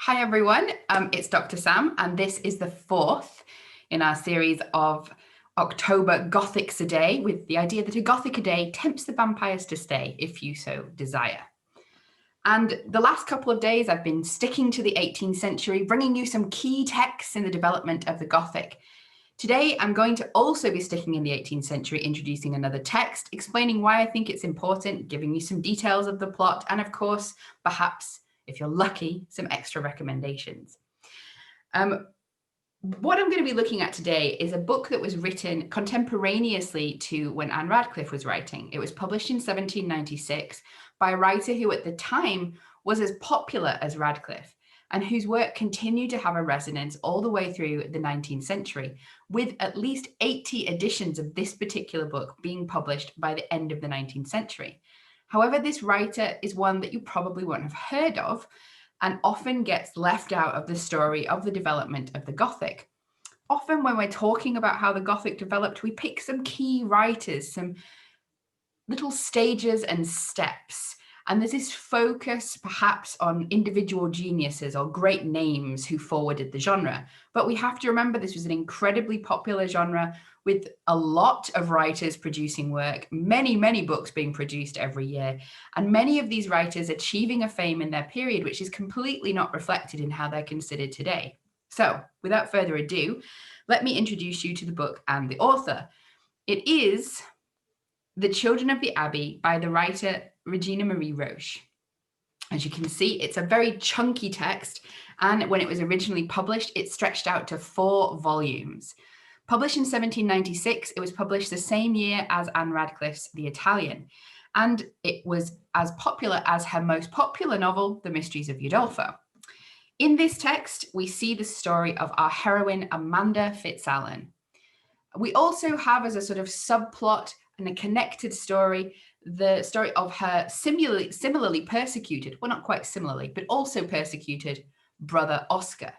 Hi everyone, it's Dr. Sam, and this is the fourth in our series of October Gothics a day, with the idea that a Gothic a day tempts the vampires to stay if you so desire. And the last couple of days I've been sticking to the 18th century, bringing you some key texts in the development of the Gothic. Today I'm going to also be sticking in the 18th century, introducing another text, explaining why I think it's important, giving you some details of the plot, and of course, perhaps, if you're lucky, some extra recommendations. What I'm going to be looking at today is a book that was written contemporaneously to when Anne Radcliffe was writing. It was published in 1796 by a writer who at the time was as popular as Radcliffe, and whose work continued to have a resonance all the way through the 19th century, with at least 80 editions of this particular book being published by the end of the 19th century. However, this writer is one that you probably won't have heard of, and often gets left out of the story of the development of the Gothic. Often when we're talking about how the Gothic developed, we pick some key writers, some little stages and steps. And there's this focus perhaps on individual geniuses or great names who forwarded the genre. But we have to remember this was an incredibly popular genre with a lot of writers producing work, many books being produced every year, and many of these writers achieving a fame in their period, which is completely not reflected in how they're considered today. So without further ado, let me introduce you to the book and the author. It is The Children of the Abbey by the writer Regina Roche. As you can see, it's a very chunky text, and when it was originally published, it stretched out to 4 volumes. Published in 1796, it was published the same year as Anne Radcliffe's The Italian, and it was as popular as her most popular novel, The Mysteries of Udolpho. In this text, we see the story of our heroine, Amanda Fitzallen. We also have as a sort of subplot and a connected story, the story of her similarly persecuted, well, not quite similarly, but also persecuted brother Oscar.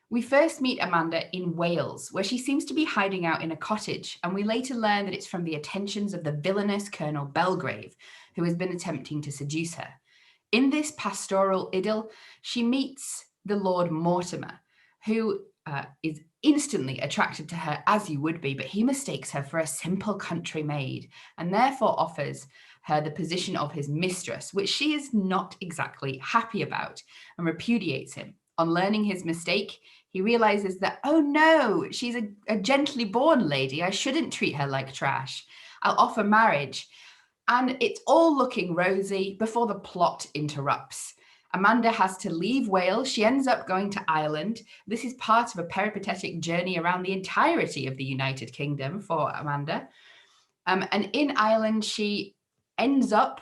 We first meet Amanda in Wales, where she seems to be hiding out in a cottage, and we later learn that it's from the attentions of the villainous Colonel Belgrave, who has been attempting to seduce her. In this pastoral idyll, she meets the Lord Mortimer, who is instantly attracted to her, as you would be, but he mistakes her for a simple country maid and therefore offers her the position of his mistress, which she is not exactly happy about, and repudiates him. On learning his mistake, he realizes that, oh no, she's a gently born lady. I shouldn't treat her like trash. I'll offer marriage. And it's all looking rosy before the plot interrupts. Amanda has to leave Wales. She ends up going to Ireland. This is part of a peripatetic journey around the entirety of the United Kingdom for Amanda. And in Ireland, she ends up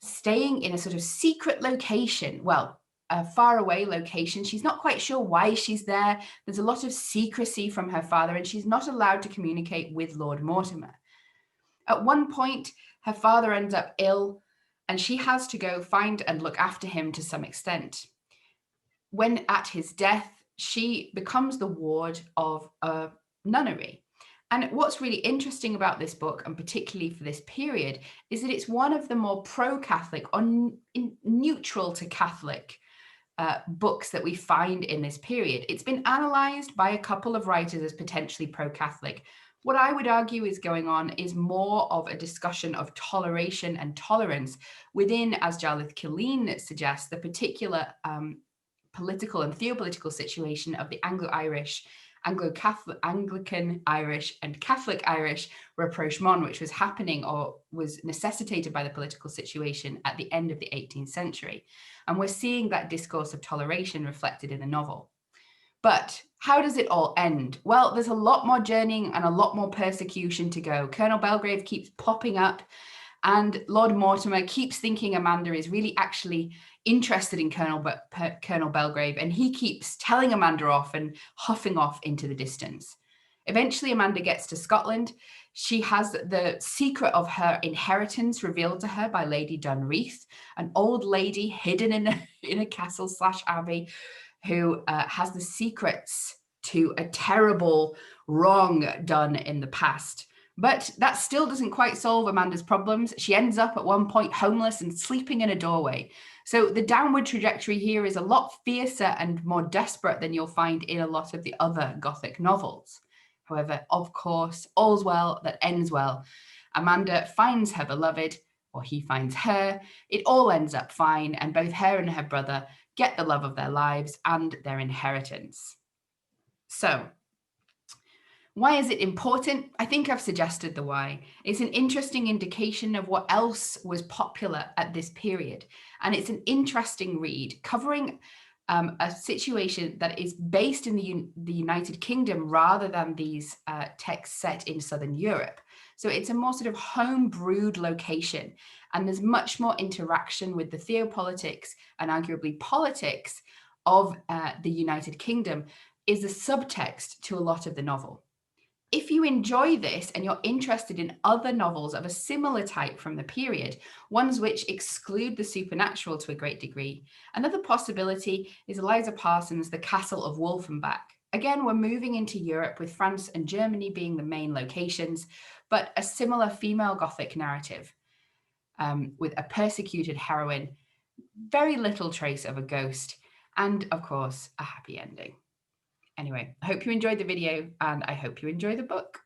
staying in a sort of secret location. Well, a faraway location. She's not quite sure why she's there. There's a lot of secrecy from her father, and she's not allowed to communicate with Lord Mortimer. At one point, her father ends up ill, and she has to go find and look after him to some extent. When at his death, she becomes the ward of a nunnery. And what's really interesting about this book, and particularly for this period, is that it's one of the more pro-Catholic or neutral to Catholic books that we find in this period. It's been analysed by a couple of writers as potentially pro-Catholic. What I would argue is going on is more of a discussion of toleration and tolerance within, as Jarlath Killeen suggests, the particular political and theopolitical situation of the Anglo-Irish, Anglican Irish and Catholic Irish rapprochement, which was happening or was necessitated by the political situation at the end of the 18th century. And we're seeing that discourse of toleration reflected in the novel. But how does it all end? Well, there's a lot more journeying and a lot more persecution to go. Colonel Belgrave keeps popping up, and Lord Mortimer keeps thinking Amanda is really actually interested in Colonel Belgrave, and he keeps telling Amanda off and huffing off into the distance. Eventually, Amanda gets to Scotland. She has the secret of her inheritance revealed to her by Lady Dunreath, an old lady hidden in a castle/abbey who has the secrets to a terrible wrong done in the past But that still doesn't quite solve Amanda's problems. She ends up at one point homeless and sleeping in a doorway. So the downward trajectory here is a lot fiercer and more desperate than you'll find in a lot of the other Gothic novels. However, of course, all's well that ends well. Amanda finds her beloved, or he finds her. It all ends up fine, and both her and her brother get the love of their lives and their inheritance. So, why is it important? I think I've suggested the why. It's an interesting indication of what else was popular at this period. And it's an interesting read covering a situation that is based in the United Kingdom rather than these texts set in Southern Europe. So it's a more sort of home-brewed location. And there's much more interaction with the theopolitics and arguably politics of the United Kingdom is the subtext to a lot of the novel. If you enjoy this and you're interested in other novels of a similar type from the period, ones which exclude the supernatural to a great degree, another possibility is Eliza Parsons' The Castle of Wolfenbach. Again, we're moving into Europe with France and Germany being the main locations, but a similar female Gothic narrative with a persecuted heroine, very little trace of a ghost, and of course, a happy ending. Anyway, I hope you enjoyed the video and I hope you enjoy the book.